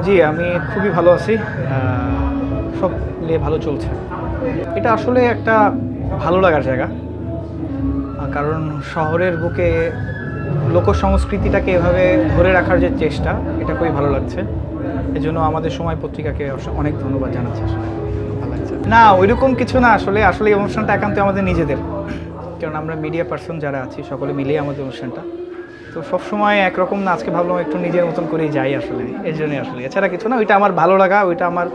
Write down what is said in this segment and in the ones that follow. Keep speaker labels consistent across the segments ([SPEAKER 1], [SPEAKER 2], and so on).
[SPEAKER 1] জি, আমি খুবই ভালো আছি। সব মিলিয়ে ভালো চলছে। এটা আসলে একটা ভালো লাগার জায়গা। কারণ শহরের বুকে লোকসংস্কৃতিটাকে এভাবে ধরে রাখার যে চেষ্টা, এটা খুবই ভালো লাগছে। এজন্য আমাদের সময় পত্রিকাকে অনেক ধন্যবাদ জানাচ্ছি আসলে। ভালো লাগছে। না, ওইরকম কিছু না আসলে। আসলে এই অনুষ্ঠানটা একান্তই আমাদের নিজেদের। কারণ আমরা মিডিয়া পার্সন যারা আছি সকলে মিলিয়ে আমাদের অনুষ্ঠানটা। তো সবসময় একরকম না, আজকে ভাবলাম একটু নিজের মতন করেই যাই আসলে, এই জন্যই আসলে, এছাড়া কিছু না। ওইটা আমার ভালো লাগা, ওইটা আমার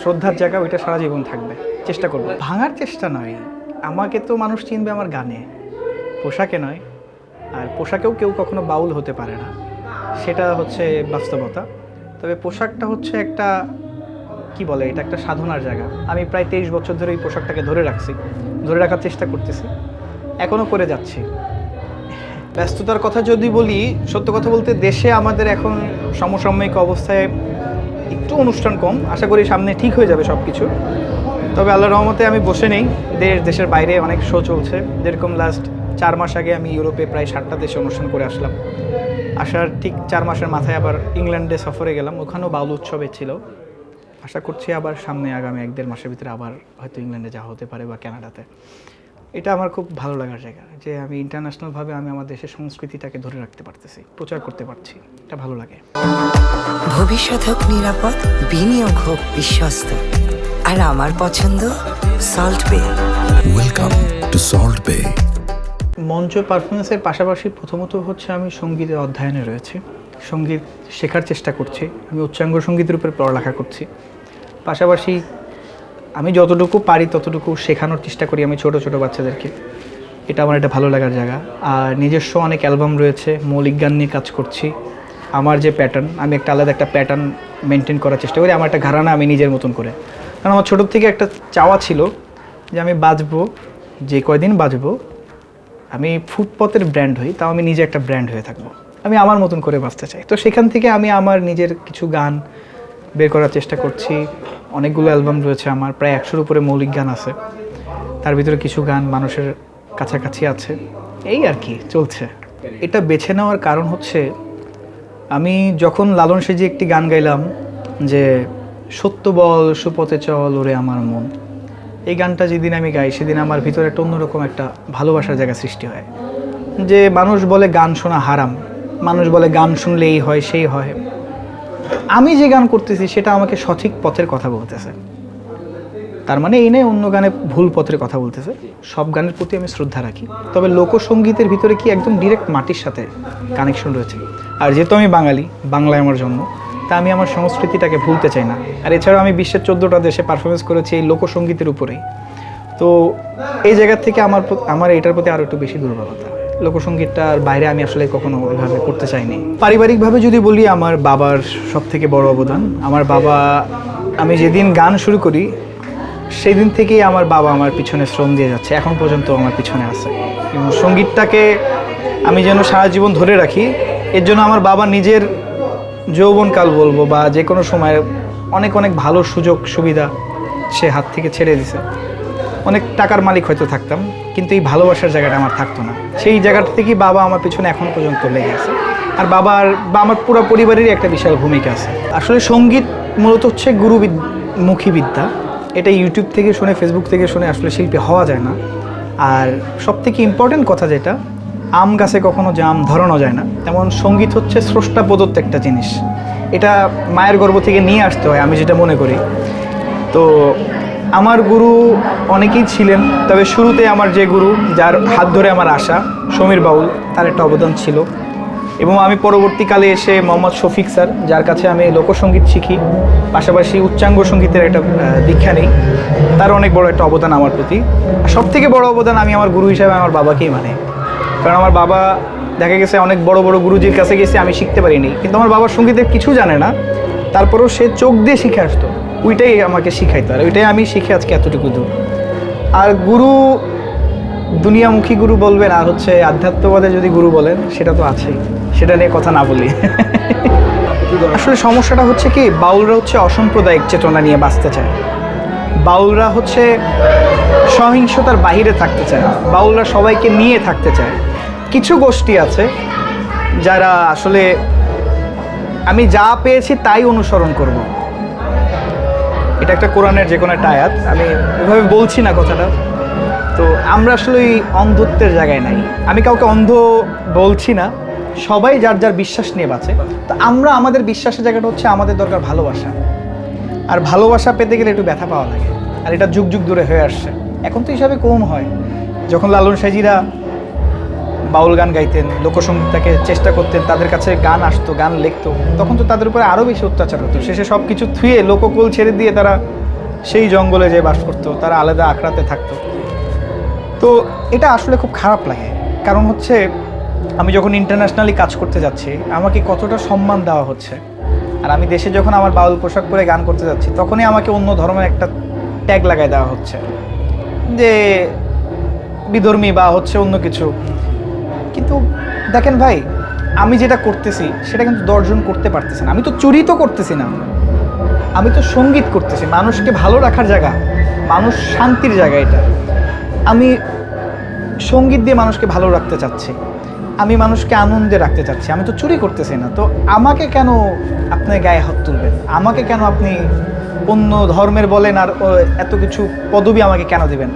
[SPEAKER 1] শ্রদ্ধার জায়গা, ওইটা সারা জীবন থাকবে। চেষ্টা করবো, ভাঙার চেষ্টা নয়। আমাকে তো মানুষ চিনবে আমার গানে, পোশাকে নয়। আর পোশাকেও কেউ কখনো বাউল হতে পারে না, সেটা হচ্ছে বাস্তবতা। তবে পোশাকটা হচ্ছে একটা কি বলে, এটা একটা সাধনার জায়গা। আমি প্রায় 23 বছর ধরে এই পোশাকটাকে ধরে রাখার চেষ্টা করতেছি, এখনও করে যাচ্ছি। ব্যস্ততার কথা যদি বলি, সত্য কথা বলতে দেশে আমাদের এখন সমসাময়িক অবস্থায় একটু অনুষ্ঠান কম। আশা করি সামনে ঠিক হয়ে যাবে সব কিছু। তবে আল্লাহর রহমতে আমি বসে নেই, দেশের বাইরে অনেক শো চলছে। যেরকম লাস্ট 4 মাস আগে আমি ইউরোপে প্রায় 7টা দেশে অনুষ্ঠান করে আসলাম। আসার ঠিক 4 মাসের মাথায় আবার ইংল্যান্ডে সফরে গেলাম, ওখানেও বাউল উৎসবে ছিল। আশা করছি আবার সামনে আগামী 1-1.5 মাসের ভিতরে আবার হয়তো ইংল্যান্ডে যাওয়া হতে পারে বা কানাডাতে। এটা আমার খুব ভালো লাগার জায়গা যে আমি ইন্টারন্যাশনালভাবে আমি আমার দেশের সংস্কৃতিটাকে ধরে রাখতে পারতেছি, প্রচার করতে পারছি। এটা ভালো লাগে।
[SPEAKER 2] ভবিষ্যৎ হোক নিরাপদ, বিনিয়োগ হোক বিশ্বস্ত, আর আমার পছন্দ সল্ট বে।
[SPEAKER 3] ওয়েলকাম টু সল্ট বে।
[SPEAKER 1] মঞ্চ পারফরমেন্সের পাশাপাশি প্রথমত হচ্ছে আমি সঙ্গীতের অধ্যয়নে রয়েছে, সঙ্গীত শেখার চেষ্টা করছি। আমি উচ্চাঙ্গ সঙ্গীতের উপরে পড়ালেখা করছি। পাশাপাশি আমি যতটুকু পারি ততটুকু শেখানোর চেষ্টা করি আমি ছোট ছোট বাচ্চাদেরকে। এটা আমার একটা ভালো লাগার জায়গা। আর নিজস্ব অনেক অ্যালবাম রয়েছে, মৌলিক গান নিয়ে কাজ করছি। আমার যে প্যাটার্ন, আমি একটা আলাদা একটা প্যাটার্ন মেনটেন করার চেষ্টা করি। আমার একটা ঘরানা আমি নিজের মতন করে। কারণ আমার ছোটোর থেকে একটা চাওয়া ছিল যে আমি বাজবো, যে কয়দিন বাজবো আমি ফুটপথের ব্র্যান্ড হই, তাও আমি নিজে একটা ব্র্যান্ড হয়ে থাকবো। আমি আমার মতন করে বাঁচতে চাই। তো সেখান থেকে আমি আমার নিজের কিছু গান বের করার চেষ্টা করছি। অনেকগুলো অ্যালবাম রয়েছে আমার, প্রায় 100-র উপরে মৌলিক গান আছে। তার ভিতরে কিছু গান মানুষের কাছাকাছি আছে। এই আর কি চলছে। এটা বেছে নেওয়ার কারণ হচ্ছে, আমি যখন লালন সেজি একটি গান গাইলাম যে সত্য বল সুপথে চল ওরে আমার মন, এই গানটা যেদিন আমি গাই সেদিন আমার ভিতরে একটা অন্যরকম একটা ভালোবাসার জায়গা সৃষ্টি হয়। যে মানুষ বলে গান শোনা হারাম, মানুষ বলে গান শুনলে এই হয় সেই হয়। আমি যে গান করতেছি সেটা আমাকে সঠিক পথের কথা বলতেছে। তার মানে এই নয় অন্য গানে ভুল পথের কথা বলতেছে। সব গানের প্রতি আমি শ্রদ্ধা রাখি, তবে লোকসঙ্গীতের ভিতরে কি একদম ডিরেক্ট মাটির সাথে কানেকশন রয়েছে। আর যেহেতু আমি বাঙালি, বাংলায় আমার জন্ম, তা আমি আমার সংস্কৃতিটাকে ভুলতে চাই না। আর এছাড়াও আমি বিশ্বের 14টা দেশে পারফরমেন্স করেছি এই লোকসঙ্গীতের উপরেই। তো এই জায়গা থেকে আমার এটার প্রতি আরও একটু বেশি দুর্বলতা। লোকসঙ্গীতটার বাইরে আমি আসলে কখনো ওইভাবে করতে চাইনি। পারিবারিকভাবে যদি বলি, আমার বাবার সবথেকে বড় অবদান। আমার বাবা, আমি যেদিন গান শুরু করি সেই দিন থেকেই আমার বাবা আমার পিছনে শ্রম দিয়ে যাচ্ছে, এখন পর্যন্ত আমার পিছনে আছে। এবং সঙ্গীতটাকে আমি যেন সারা জীবন ধরে রাখি, এর জন্য আমার বাবা নিজের যৌবনকাল বলবো বা যে কোনো সময় অনেক অনেক ভালো সুযোগ সুবিধা সে হাত থেকে ছেড়ে দিছে। অনেক টাকার মালিক হয়তো থাকতাম, কিন্তু এই ভালোবাসার জায়গাটা আমার থাকতো না। সেই জায়গাটা থেকেই বাবা আমার পিছনে এখন পর্যন্ত লেগে আছে। আর বা আমার পুরো পরিবারেরই একটা বিশাল ভূমিকা আছে। আসলে সঙ্গীত মূলত হচ্ছে গুরুমুখী বিদ্যা। এটা ইউটিউব থেকে শুনে, ফেসবুক থেকে শুনে আসলে শিল্পী হওয়া যায় না। আর সবথেকে ইম্পর্টেন্ট কথা যেটা, আম গাছে কখনো জাম ধরানো যায় না, তেমন সঙ্গীত হচ্ছে স্রষ্টা প্রদত্ত একটা জিনিস। এটা মায়ের গর্ভ থেকে নিয়ে আসতে হয়, আমি যেটা মনে করি। তো আমার গুরু অনেকেই ছিলেন, তবে শুরুতে আমার যে গুরু, যার হাত ধরে আমার আসা, সমীর বাউল, তার একটা অবদান ছিল। এবং আমি পরবর্তীকালে এসে মোহাম্মদ শফিক স্যার, যার কাছে আমি লোকসঙ্গীত শিখি, পাশাপাশি উচ্চাঙ্গ সঙ্গীতের একটা দীক্ষা নেই, তার অনেক বড় একটা অবদান আমার প্রতি। আর সবথেকে বড় অবদান আমি আমার গুরু হিসাবে আমার বাবাকেই মানে। কারণ আমার বাবা দেখা গেছে অনেক বড় বড় গুরুজির কাছে গেছে, আমি শিখতে পারিনি, কিন্তু আমার বাবার সঙ্গীতের কিছু জানে না, তারপরেও সে চোখ দিয়ে শিখে আসতো, ওইটাই আমাকে শিখাইতো। আর ওইটাই আমি শিখে আজকে এতটুকু দূর। আর গুরু দুনিয়ামুখী গুরু বলবেন, আর হচ্ছে আধ্যাত্মবাদে যদি গুরু বলেন, সেটা তো আছেই, সেটা নিয়ে কথা না বলি। আসলে সমস্যাটা হচ্ছে কি, বাউলরা হচ্ছে অসাম্প্রদায়িক চেতনা নিয়ে বাঁচতে চায়। বাউলরা হচ্ছে সহিংসতার বাহিরে থাকতে চায়, বাউলরা সবাইকে নিয়ে থাকতে চায়। কিছু গোষ্ঠী আছে যারা আসলে আমি যা পেয়েছি তাই অনুসরণ করব। এটা একটা কোরআনের যে কোনো একটা আয়াত, আমি ওইভাবে বলছি না কথাটা। তো আমরা আসলে এই অন্ধত্বের জায়গায় নাই। আমি কাউকে অন্ধ বলছি না, সবাই যার যার বিশ্বাস নিয়ে বাঁচে। তো আমরা আমাদের বিশ্বাসের জায়গাটা হচ্ছে আমাদের দরকার ভালোবাসা, আর ভালোবাসা পেতে গেলে একটু ব্যথা পাওয়া লাগে, আর এটা যুগ যুগ ধরে হয়ে আসছে। এখন তো হিসাবে কম হয়। যখন লালন সাইজিরা বাউল গান গাইতেন, লোকসঙ্গীতটাকে চেষ্টা করতেন, তাদের কাছে গান আসতো, গান লিখতো, তখন তো তাদের উপরে আরও বেশি অত্যাচার হতো। শেষে সব কিছু থুয়ে লোককুল ছেড়ে দিয়ে তারা সেই জঙ্গলে যেয়ে বাস করতো, তারা আলাদা আখড়াতে থাকতো। তো এটা আসলে খুব খারাপ লাগে। কারণ হচ্ছে আমি যখন ইন্টারন্যাশনালি কাজ করতে যাচ্ছি, আমাকে কতটা সম্মান দেওয়া হচ্ছে, আর আমি দেশে যখন আমার বাউল পোশাক পরে গান করতে যাচ্ছি, তখনই আমাকে অন্য ধর্মের একটা ট্যাগ লাগাই দেওয়া হচ্ছে যে বিধর্মী বা হচ্ছে অন্য কিছু। কিন্তু দেখেন ভাই, আমি যেটা করতেছি সেটা কিন্তু 10 জন করতে পারতেছে না। আমি তো চুরি তো করতেছি না, আমি তো সঙ্গীত করতেছি, মানুষকে ভালো রাখার জায়গা, মানুষ শান্তির জায়গা। এটা আমি সঙ্গীত দিয়ে মানুষকে ভালো রাখতে চাচ্ছি, আমি মানুষকে আনন্দে রাখতে চাচ্ছি, আমি তো চুরি করতেছি না। তো আমাকে কেন আপনি গায়ে হাত তুলবেন? আমাকে কেন আপনি অন্য ধর্মের বলেন আর এত কিছু পদবি আমাকে কেন দিবেন?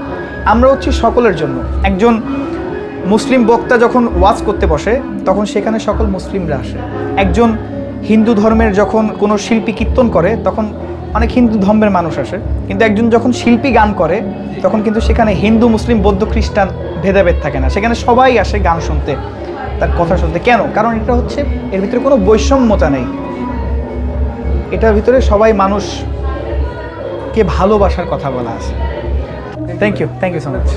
[SPEAKER 1] আমরা হচ্ছি সকলের জন্য। একজন মুসলিম বক্তা যখন ওয়াজ করতে বসে, তখন সেখানে সকল মুসলিমরা আসে। একজন হিন্দু ধর্মের যখন কোনো শিল্পী কীর্তন করে, তখন অনেক হিন্দু ধর্মের মানুষ আসে। কিন্তু একজন যখন শিল্পী গান করে, তখন কিন্তু সেখানে হিন্দু, মুসলিম, বৌদ্ধ, খ্রিস্টান ভেদাভেদ থাকে না। সেখানে সবাই আসে গান শুনতে, তার কথা শুনতে। কেন? কারণ এটা হচ্ছে, এর ভিতরে কোনো বৈষম্যতা নেই। এটার ভিতরে সবাই মানুষকে ভালোবাসার কথা বলা আছে। Thank you so much.